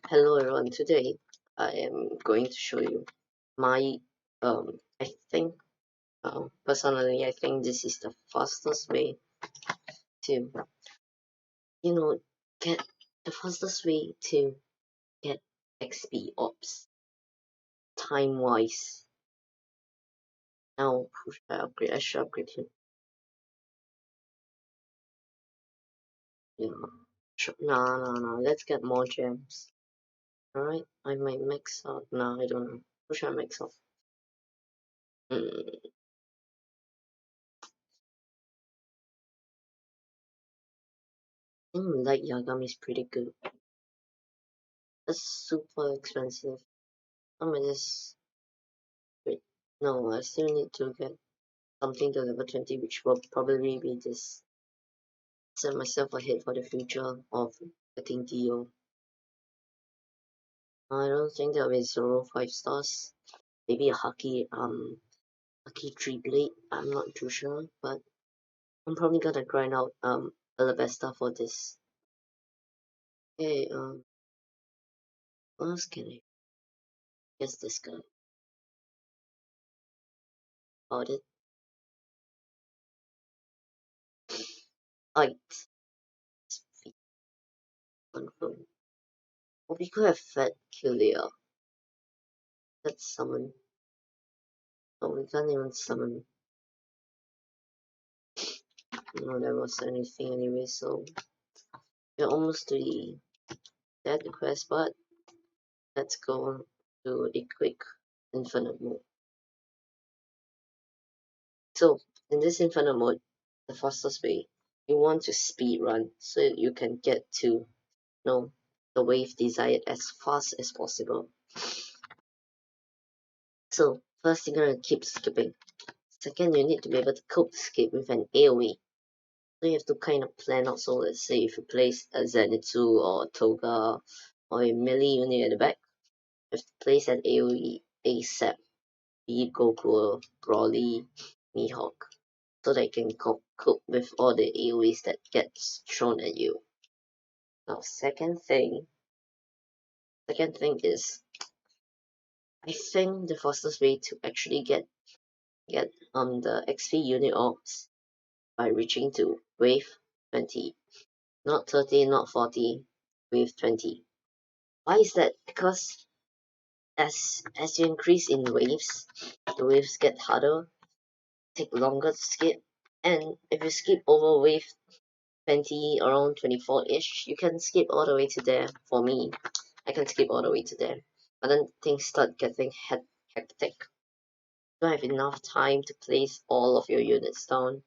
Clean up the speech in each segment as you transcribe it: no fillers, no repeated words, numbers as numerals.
Hello everyone, today I am going to show you my, I think, personally I think this is the fastest way to, you know, get, the fastest way to get XP ops, time-wise. Now, who should I upgrade? I should upgrade him, nah, let's get more gems. Alright, I might max out, nah, I don't know. Who should I max out? Hmm, I think Light Yagami is pretty good. That's super expensive. I might just wait. No, I still need to get something to level 20, which will probably be this. Set myself ahead for the future of getting DO. I don't think there'll be 5 stars. Maybe a Haki 3 blade. I'm not too sure, but I'm probably gonna grind out Alabasta for this. Okay, what else can I guess this guy? About it. Height. Speed. Confirm. Oh, we could have fed Kilia. Let's summon. Oh, we can't even summon. No, there was anything anyway, so we're almost to the dead quest, but let's go to a quick infinite mode. So in this infinite mode, the fastest way, you want to speed run so you can get to know the wave desired as fast as possible. So first you're gonna keep skipping. Second, you need to be able to cope skip with an AoE. So you have to kind of plan out. So let's say if you place a Zenitsu or a Toga or a melee unit at the back, you have to place an AoE ASAP, be it Goku or Broly, Mihawk, so that you can cope with all the AoEs that gets thrown at you. Now second thing is, I think the fastest way to actually get the XP unit ops by reaching to wave 20. Not 30, not 40, wave 20. Why is that? Because as you increase in waves, the waves get harder, take longer to skip, and if you skip over wave 20, around 24-ish, you can skip all the way to there. For me, I can skip all the way to there. But then things start getting hectic. You don't have enough time to place all of your units down.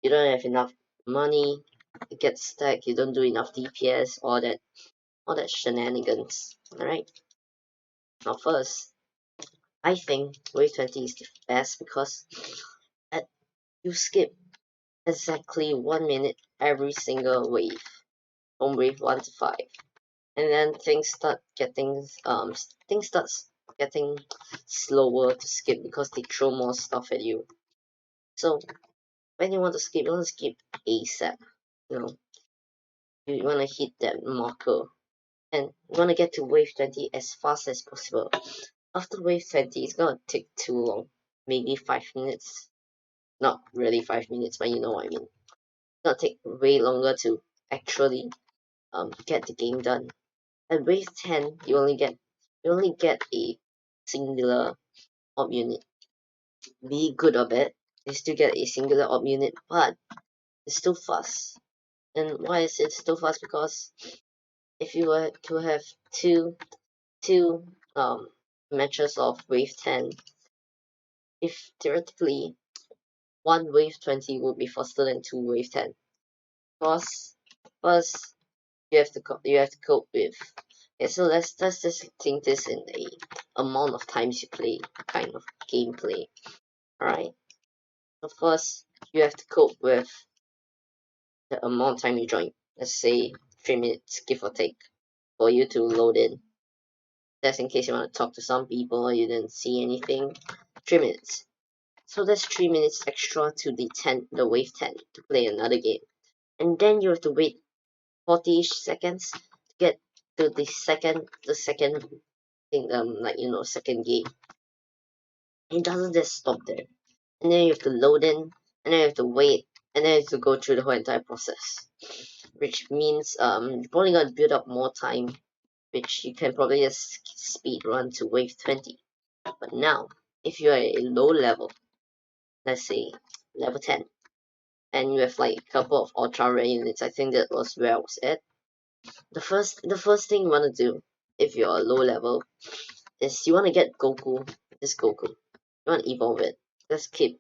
You don't have enough money. It gets stacked. You don't do enough DPS. All that shenanigans. Alright. Now first, I think wave 20 is the best because you skip exactly 1 minute every single wave, from wave 1 to 5. And then things starts getting slower to skip because they throw more stuff at you. So when you want to skip ASAP. You know, you want to hit that marker, and you want to get to wave 20 as fast as possible. After wave 20, it's gonna take too long, maybe 5 minutes. Not really 5 minutes, but you know what I mean. It's gonna take way longer to actually get the game done. At wave 10, you only get a singular op unit. Be good or bad, you still get a singular op unit, but it's still fast. And why is it still fast? Because if you were to have two matches of wave 10, if theoretically one wave 20 would be faster than two wave 10, because first you have to cope with. Okay, so let's just think this in a amount of times you play kind of gameplay. Alright. So first you have to cope with the amount of time you join. Let's say 3 minutes, give or take, for you to load in. That's in case you want to talk to some people or you didn't see anything. 3 minutes. So that's 3 minutes extra to the wave 10 to play another game. And then you have to wait 40-ish seconds to get to the second thing, like second game. It doesn't just stop there, and then you have to load in, and then you have to wait, and then you have to go through the whole entire process, which means you're probably gonna build up more time, which you can probably just speed run to wave 20. But now, if you are a low level, let's say level 10, and you have like a couple of ultra rare units, I think that was where I was at. The first thing you want to do if you're a low level is you want to get Goku, this Goku. You want to evolve it. Just keep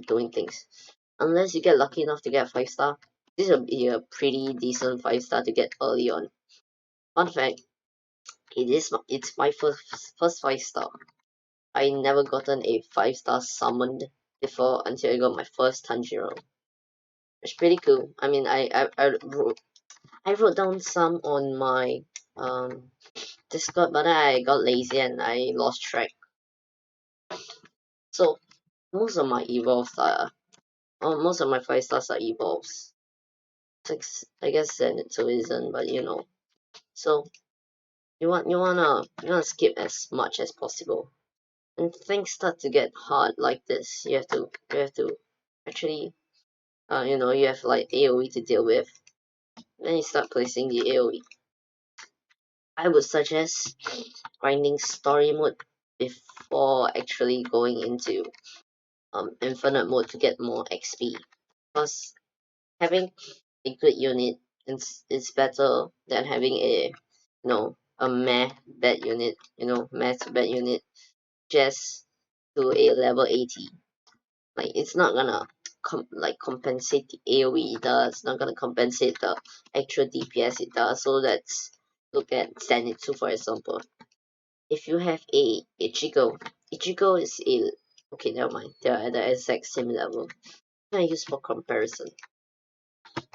doing things. Unless you get lucky enough to get a 5-star, this will be a pretty decent 5-star to get early on. Fun fact, it's my first 5-star. I never gotten a 5-star summoned before until I got my first Tanjiro. It's pretty cool. I mean, I wrote down some on my Discord, but I got lazy and I lost track. So most of my evolves are, most of my 5-stars are evolves. I guess Zenitsu isn't, but So you wanna skip as much as possible. And things start to get hard like this. You have to actually you have like AoE to deal with. Then you start placing the AoE. I would suggest grinding story mode before actually going into infinite mode to get more XP. Because having a good unit is better than having a meh bad unit, meh to bad unit just to a level 80. Like it's not gonna compensate the AoE it does, not gonna compensate the actual DPS it does. So let's look at Zenitsu for example. If you have a Ichigo is a okay, never mind. They are at the exact same level. I use for comparison.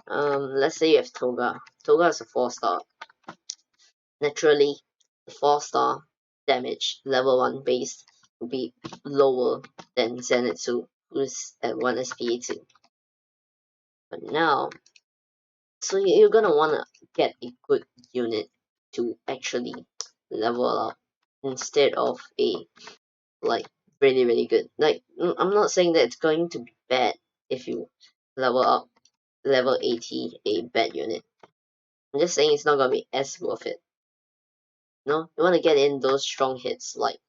Let's say you have Toga. Toga is a 4-star. Naturally, the 4-star damage level 1 base will be lower than Zenitsu, who's at 1 SPA2. But now, so you're gonna wanna get a good unit to actually level up instead of a like really good. Like I'm not saying that it's going to be bad if you level up level 80 a bad unit. I'm just saying it's not gonna be as worth it. No, you wanna get in those strong hits like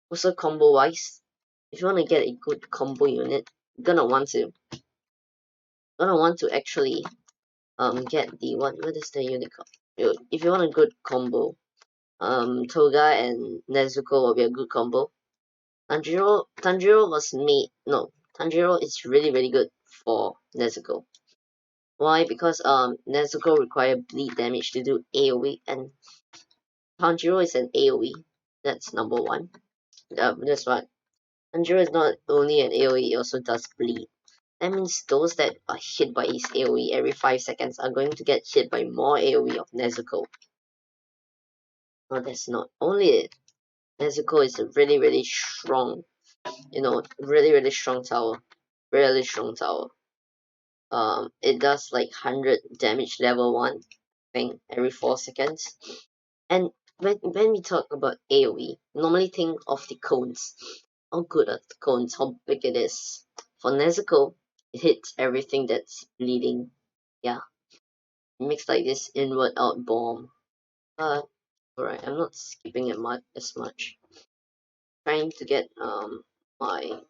also combo wise. If you wanna get a good combo unit, you're gonna want to actually get the what is the unit called? If you want a good combo, Toga and Nezuko will be a good combo. Tanjiro was made no, Tanjiro is really good for Nezuko. Why? Because Nezuko require bleed damage to do AoE and Tanjiro is an AoE. That's number one. That's right. Tanjiro is not only an AoE, he also does bleed. That means those that are hit by his AoE every 5 seconds are going to get hit by more AoE of Nezuko. No, that's not only it. Nezuko is a really strong, really strong tower. Really strong tower. It does like 100 damage level 1, I think, every 4 seconds. And when we talk about AoE, normally think of the cones. How good are the cones, how big it is. For Nezuko, it hits everything that's bleeding. Yeah. It makes like this inward out bomb. But alright, I'm not skipping it as much. Trying to get my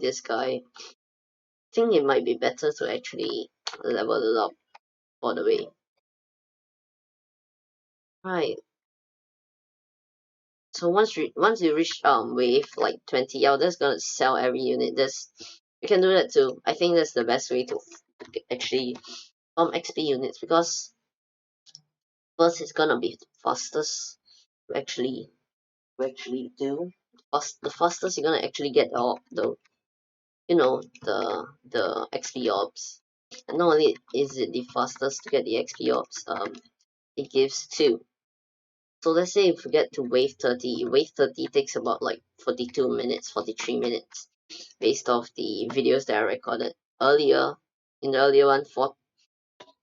this guy. I think it might be better to actually level it up all the way. Right. So once you reach wave like 20, you're just gonna sell every unit. You can do that too. I think that's the best way to actually XP units because first it's gonna be the fastest to actually do. The fastest you're gonna actually get the the XP orbs. And not only is it the fastest to get the XP orbs, it gives 2. So let's say if we get to wave 30, wave 30 takes about like 42 minutes, 43 minutes, based off the videos that I recorded earlier, in the earlier one,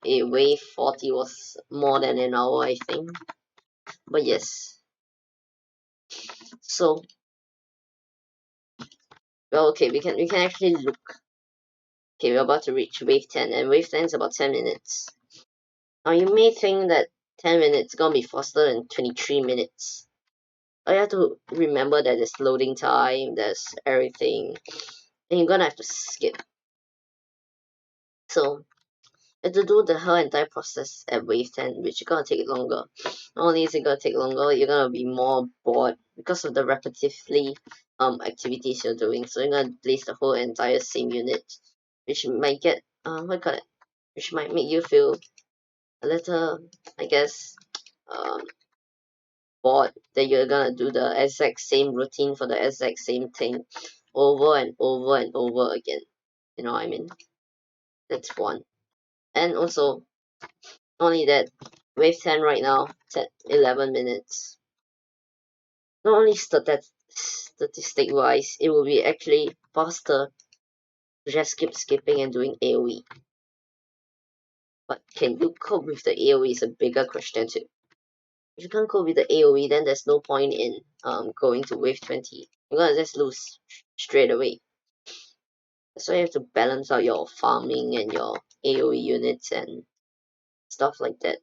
a wave 40 was more than an hour, I think. But yes, so well, okay, we can actually look. Okay, we're about to reach wave 10, and wave 10 is about 10 minutes. Now you may think that 10 minutes is gonna be faster than 23 minutes. But you have to remember that there's loading time, there's everything, and you're gonna have to skip. So to do the whole entire process at wave 10, which is gonna take longer. Not only is it gonna take longer, you're gonna be more bored because of the repetitively activities you're doing. So you're gonna place the whole entire same unit, which might get what do you call it? Which might make you feel a little, I guess, um bored that you're gonna do the exact same routine for the exact same thing over and over and over again. You know what I mean? That's one. And also, not only that, wave 10 right now, 10, 11 minutes. Not only statistic wise, it will be actually faster to just keep skipping and doing AoE. But can you cope with the AoE is a bigger question too. If you can't cope with the AoE, then there's no point in going to wave 20. You're gonna just lose straight away. That's why you have to balance out your farming and your AoE units and stuff like that.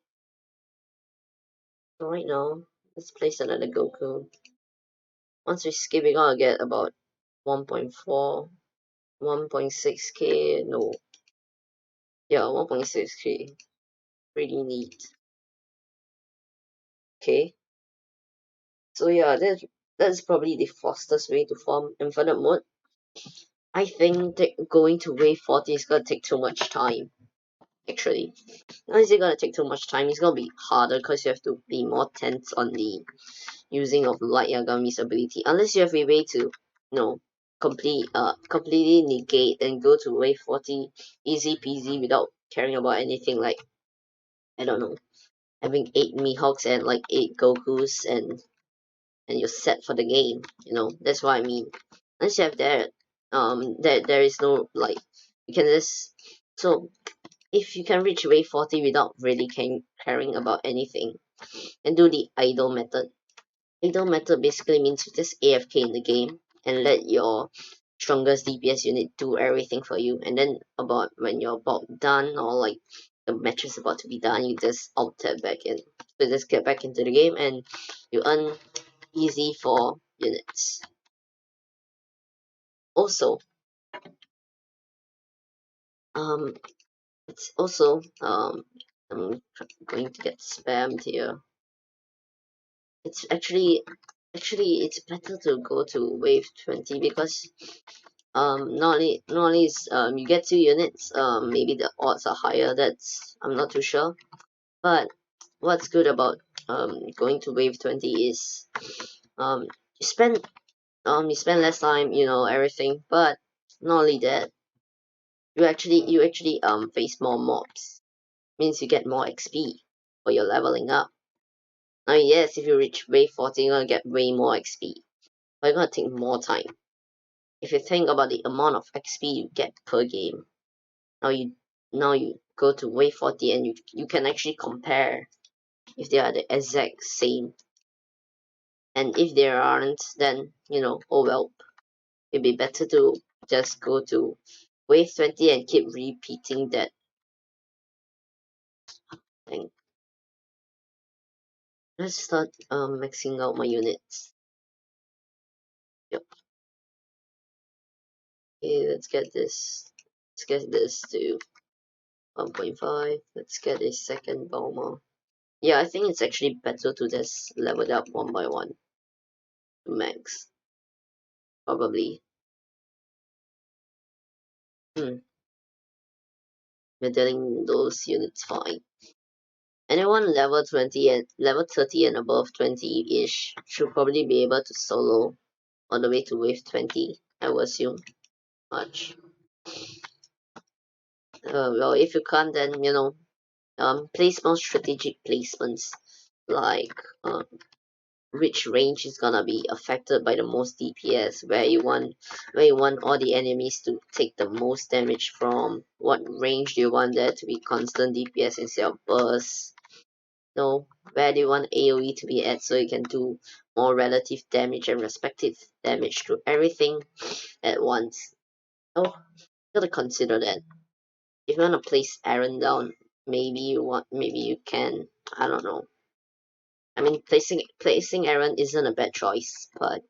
So right now, let's place another Goku. Once we skip, we're gonna get about 1.4, 1.6k, no, yeah, 1.6k. Pretty neat. Okay, so yeah, that's probably the fastest way to farm infinite mode. I think that going to wave 40 is gonna take too much time, actually. Not is it gonna take too much time, it's gonna be harder because you have to be more tense on the using of Light Yagami's ability. Unless you have a way to, completely negate and go to wave 40 easy peasy without caring about anything like, I don't know, having 8 Mihawks and like 8 Gokus and you're set for the game, that's what I mean. Unless you have that, there is no, like, you can just, so, if you can reach wave 40 without really caring about anything, and do the idle method. Idle method basically means you just AFK in the game and let your strongest DPS unit do everything for you, and then about when you're about done or like the match is about to be done, you just alt tab back in. So just get back into the game and you earn easy for units. Also, um, it's also I'm going to get spammed here. It's actually it's better to go to wave 20 because not only is you get 2 units, maybe the odds are higher, that's I'm not too sure. But what's good about going to wave 20 is you spend less time, everything, but not only that, you actually face more mobs. Means you get more XP for your leveling up. Now yes, if you reach wave 40 you're gonna get way more XP. But it's gonna take more time. If you think about the amount of XP you get per game, now you go to wave 40 and you can actually compare if they are the exact same. And if they aren't, then oh well, it'd be better to just go to wave 20 and keep repeating that thing. Let's start maxing out my units. Yep. Okay, let's get this. Let's get this to 1.5. Let's get a second bomber. Yeah, I think it's actually better to just level it up one by one to max. Probably. We're dealing those units fine. Anyone level 20 and level 30 and above 20-ish should probably be able to solo all the way to wave 20, I would assume. Much. Well, if you can't, then place more strategic placements like which range is gonna be affected by the most DPS, where you want all the enemies to take the most damage from, what range do you want there to be constant DPS instead of burst, where do you want AoE to be at so you can do more relative damage and respective damage to everything at once. You gotta consider that. If you wanna place Aaron down, maybe you can, I don't know. I mean, placing Aaron isn't a bad choice, but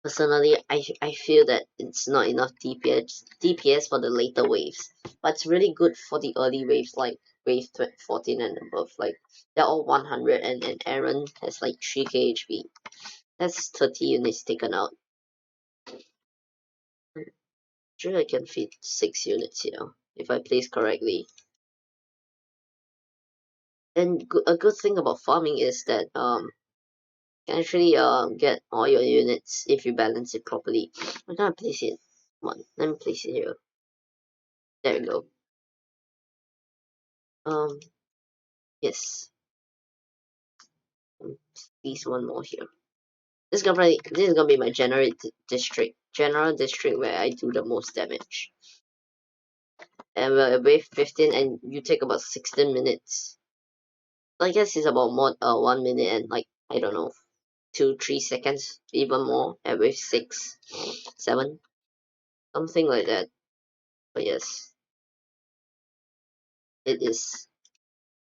personally, I feel that it's not enough DPS for the later waves, but it's really good for the early waves like wave 14 and above. Like they're all 100, and Aaron has like 3k HP. That's 30 units taken out. Sure, I can fit 6 units here if I place correctly. And a good thing about farming is that you can actually get all your units if you balance it properly. I'm gonna place it. Come on, let me place it here. There we go. Yes. Please one more here. This is gonna be my general district where I do the most damage. And wave 15, and you take about 16 minutes. I guess it's about more 1 minute and like I don't know 2-3 seconds, even more at wave 6, 7, something like that. But yes, it is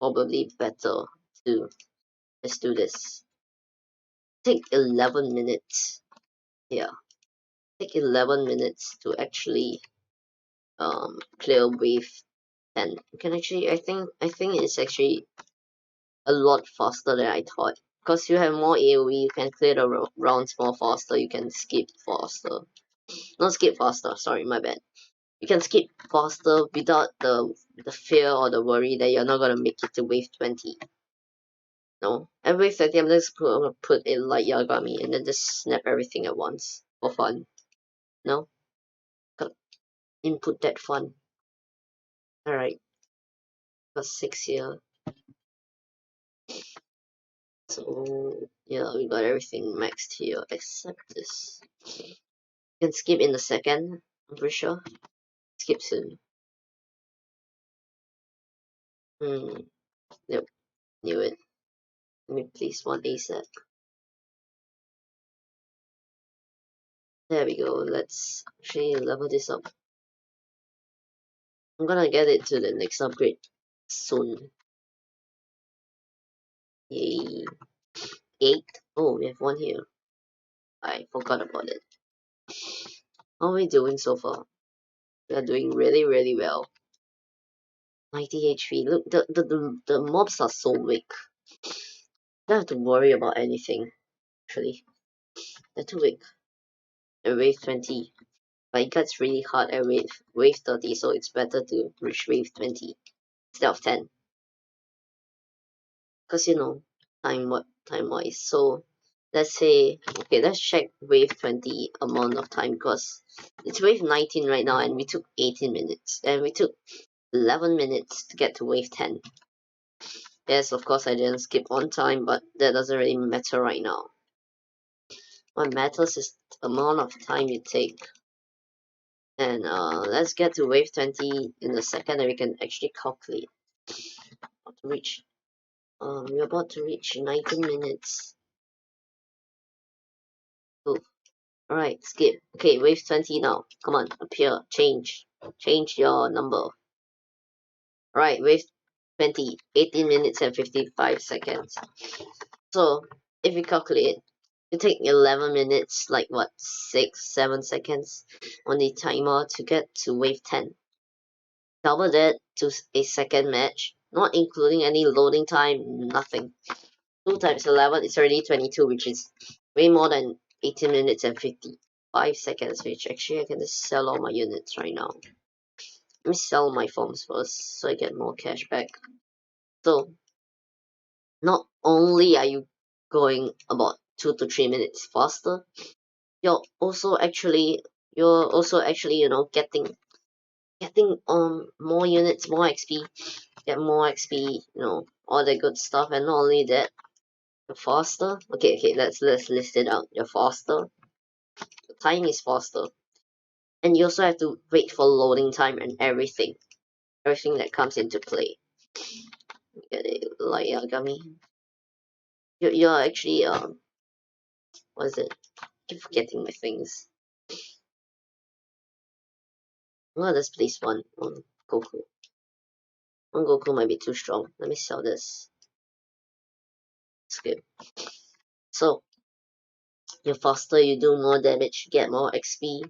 probably better to let's do this. Take 11 minutes. Yeah, take 11 minutes to actually clear wave 10. You can actually, I think it's actually a lot faster than I thought. Because you have more AoE, you can clear the rounds more faster, you can skip faster. Not skip faster, sorry, my bad. You can skip faster without the fear or the worry that you're not gonna make it to wave 20. No. At wave 30, I'm just gonna put in light Yagami and then just snap everything at once for fun. No? Gotta input that fun. Alright. Got 6 here. So yeah, we got everything maxed here except this. You can skip in a second, I'm pretty sure. Skip soon. Nope, knew it. Let me place one ASAP. There we go, let's actually level this up. I'm gonna get it to the next upgrade soon. Yay. 8. Oh, we have one here. I forgot about it. How are we doing so far? We are doing really, really well. 90 HP. Look, the mobs are so weak. Don't have to worry about anything, actually. They're too weak. At wave 20. But it gets really hard at wave 30, so it's better to reach wave 20 instead of 10. Because time wise. So let's say, okay, let's check wave 20 amount of time because it's wave 19 right now and we took 18 minutes. And we took 11 minutes to get to wave 10. Yes, of course I didn't skip on time, but that doesn't really matter right now. What matters is the amount of time you take. And let's get to wave 20 in a second and we can actually calculate. We're about to reach 19 minutes. Oh, alright, skip. Okay, wave 20 now. Come on, appear, change your number. Alright, wave 20, 18 minutes and 55 seconds. So, if you calculate, it take 11 minutes, like what, 6-7 seconds on the timer to get to wave 10. Double that to a second match, not including any loading time, nothing. 2 times 11 is already 22, which is way more than 18 minutes and 55 seconds, which actually I can just sell all my units right now. Let me sell my forms first so I get more cash back. So, not only are you going about 2 to 3 minutes faster, you're also actually, getting more units, more XP, get more XP, all the good stuff, and not only that, You're faster. Okay, let's list it out. You're faster. The time is faster. And you also have to wait for loading time and everything that comes into play. Get it? Like Yagami. You're actually what is it? I keep forgetting my things. Well, let's place one Goku. One Goku might be too strong. Let me sell this. Skip. So you're faster, you do more damage, get more XP.